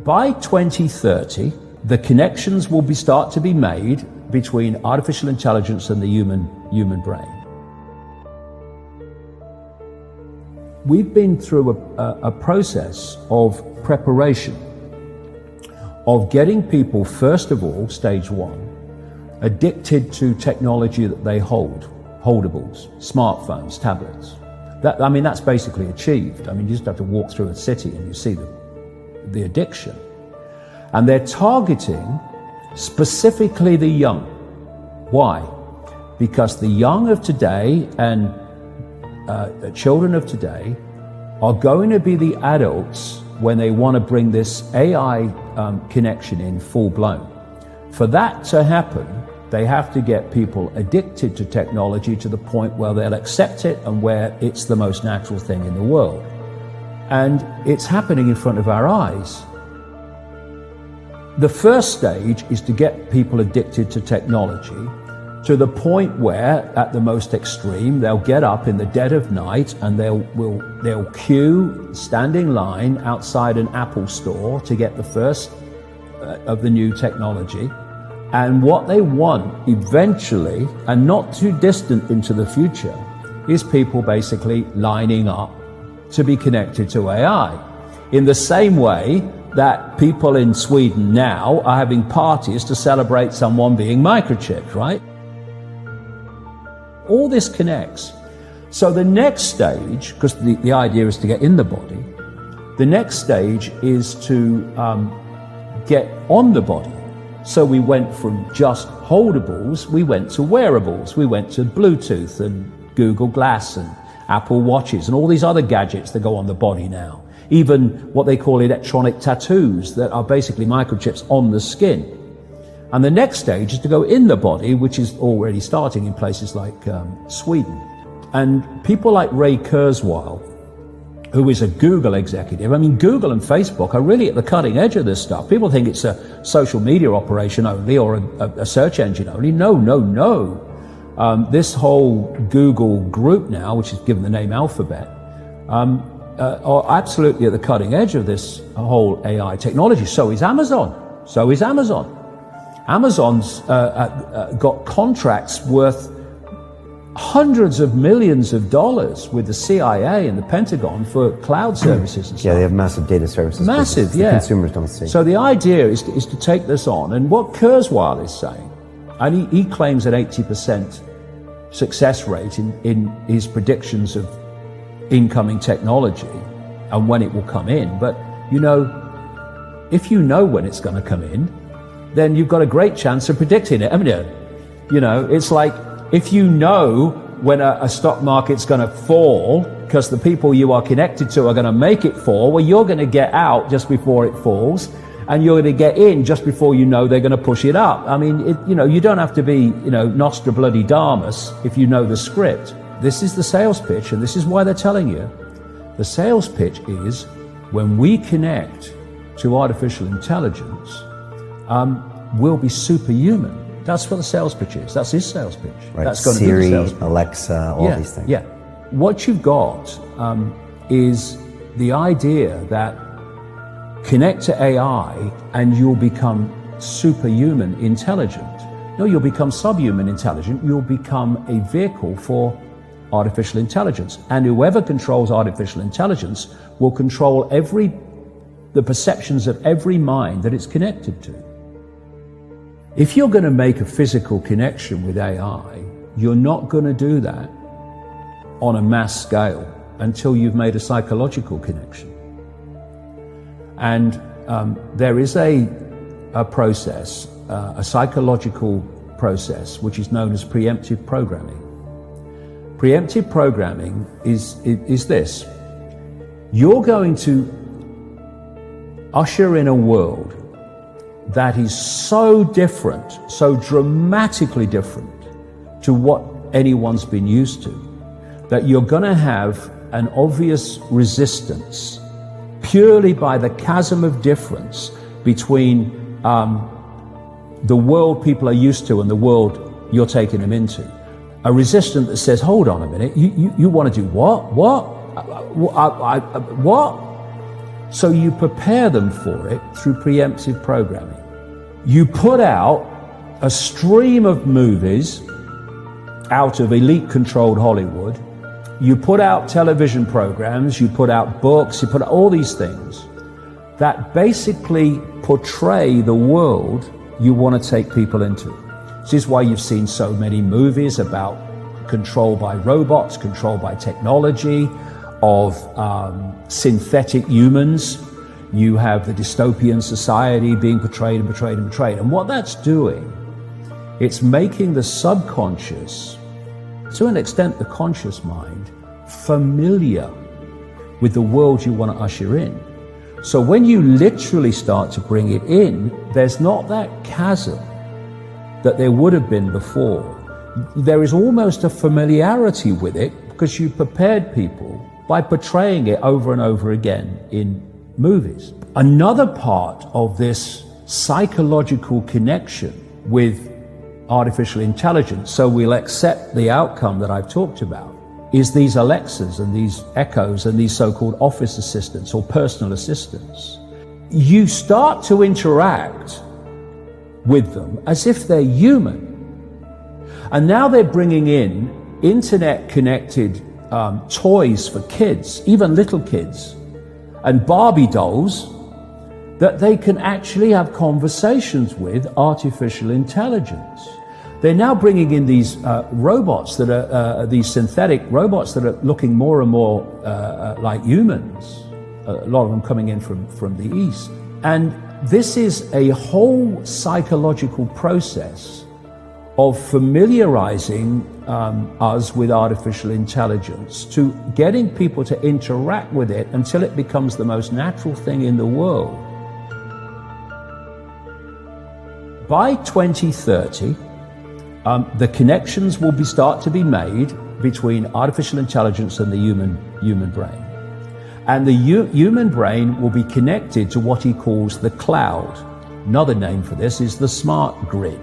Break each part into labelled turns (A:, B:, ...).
A: by 2030, the connections will start to be made between artificial intelligence and the human brain. We've been through a process of preparation, of getting people, first of all, stage one, addicted to technology that they hold, holdables, smartphones, tablets. That's basically achieved. You just have to walk through a city and you see the addiction. And they're targeting specifically the young. Why? Because the young of today and children of today are going to be the adults when they want to bring this AI connection in full blown. For that to happen, they have to get people addicted to technology to the point where they'll accept it and where it's the most natural thing in the world. And it's happening in front of our eyes. The first stage is to get people addicted to technology to the point where, at the most extreme, they'll get up in the dead of night and they'll queue, stand in line outside an Apple store to get the first of the new technology. And what they want eventually, and not too distant into the future, is people basically lining up to be connected to AI. In the same way that people in Sweden now are having parties to celebrate someone being microchipped, right? All this connects. So the next stage, because the idea is to get in the body, the next stage is to get on the body. So we went from just holdables, we went to wearables, we went to Bluetooth and Google Glass and Apple Watches and all these other gadgets that go on the body now. Even what they call electronic tattoos that are basically microchips on the skin. And the next stage is to go in the body, which is already starting in places like Sweden. And people like Ray Kurzweil, who is a Google executive, Google and Facebook are really at the cutting edge of this stuff. People think it's a social media operation only or a search engine only. No. This whole Google group now, which is given the name Alphabet, are absolutely at the cutting edge of this whole AI technology. So is Amazon. Amazon's got contracts worth hundreds of millions of dollars with the CIA and the Pentagon for cloud services and stuff.
B: Yeah, they have massive data services.
A: Massive, yeah.
B: The consumers don't see.
A: So the idea is to take this on. And what Kurzweil is saying, and he claims an 80% success rate in his predictions of incoming technology and when it will come in. But, if you know when it's going to come in, then you've got a great chance of predicting it, haven't you? It's like if you know when a stock market's going to fall because the people you are connected to are going to make it fall, well, you're going to get out just before it falls and you're going to get in just before you know they're going to push it up. You don't have to be, Nostradamus if you know the script. This is the sales pitch, and this is why they're telling you. The sales pitch is when we connect to artificial intelligence, we'll be superhuman. That's what the sales pitch is. That's his sales pitch.
B: Right.
A: That's going
B: Siri,
A: to be the sales pitch.
B: Alexa, all these things.
A: Yeah. What you've got is the idea that connect to AI and you'll become superhuman intelligent. No, you'll become subhuman intelligent. You'll become a vehicle for artificial intelligence. And whoever controls artificial intelligence will control the perceptions of every mind that it's connected to. If you're going to make a physical connection with AI, you're not going to do that on a mass scale until you've made a psychological connection. And there is a process, a psychological process, which is known as preemptive programming. Preemptive programming is this. You're going to usher in a world that is so different, so dramatically different to what anyone's been used to, that you're going to have an obvious resistance purely by the chasm of difference between the world people are used to and the world you're taking them into. A resistance that says, hold on a minute, you want to do what? What? So you prepare them for it through preemptive programming. You put out a stream of movies out of elite-controlled Hollywood. You put out television programs, you put out books, you put out all these things that basically portray the world you want to take people into. This is why you've seen so many movies about control by robots, control by technology, of synthetic humans. You have the dystopian society being portrayed and portrayed and portrayed. And what that's doing, it's making the subconscious, to an extent the conscious mind, familiar with the world you want to usher in. So when you literally start to bring it in, there's not that chasm that there would have been before. There is almost a familiarity with it because you prepared people by portraying it over and over again in movies. Another part of this psychological connection with artificial intelligence, so we'll accept the outcome that I've talked about, is these Alexas and these Echoes and these so-called office assistants or personal assistants. You start to interact with them as if they're human. And now they're bringing in internet-connected toys for kids, even little kids, and Barbie dolls that they can actually have conversations with artificial intelligence. They're now bringing in these robots that are, these synthetic robots that are looking more and more like humans, a lot of them coming in from the East. And this is a whole psychological process of familiarizing us with artificial intelligence, to getting people to interact with it until it becomes the most natural thing in the world. By 2030, the connections will start to be made between artificial intelligence and the human brain. And the human brain will be connected to what he calls the cloud. Another name for this is the smart grid,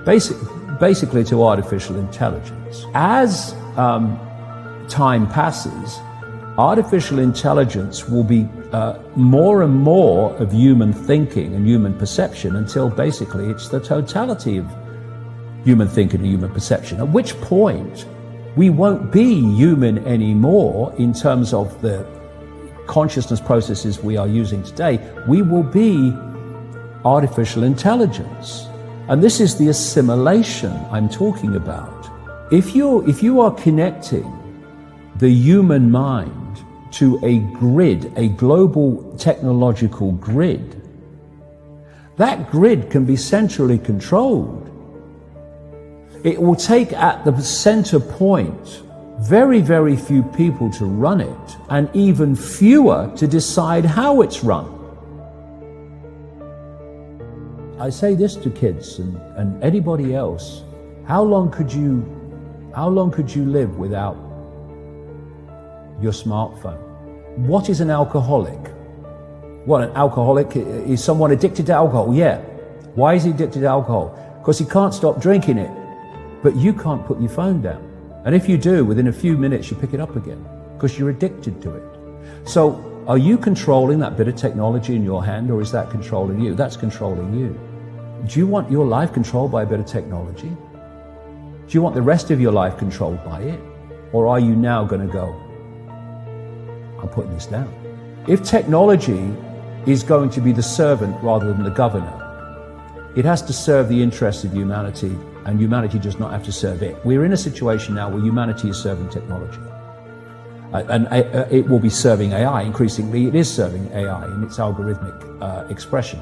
A: basically to artificial intelligence. As time passes, artificial intelligence will be more and more of human thinking and human perception until basically it's the totality of human thinking and human perception, at which point we won't be human anymore in terms of the consciousness processes we are using today. We will be artificial intelligence. And this is the assimilation I'm talking about. If you are connecting the human mind to a grid, a global technological grid, that grid can be centrally controlled. It will take at the center point very, very few people to run it, and even fewer to decide how it's run. I say this to kids and anybody else: how long could you live without your smartphone? What is an alcoholic? What, an alcoholic is someone addicted to alcohol? Yeah. Why is he addicted to alcohol? Because he can't stop drinking it. But you can't put your phone down. And if you do, within a few minutes you pick it up again because you're addicted to it. So are you controlling that bit of technology in your hand, or is that controlling you? That's controlling you. Do you want your life controlled by a bit of technology? Do you want the rest of your life controlled by it? Or are you now going to go, I'm putting this down? If technology is going to be the servant rather than the governor, it has to serve the interests of humanity, and humanity does not have to serve it. We're in a situation now where humanity is serving technology. And it will be serving AI. Increasingly, it is serving AI in its algorithmic expression.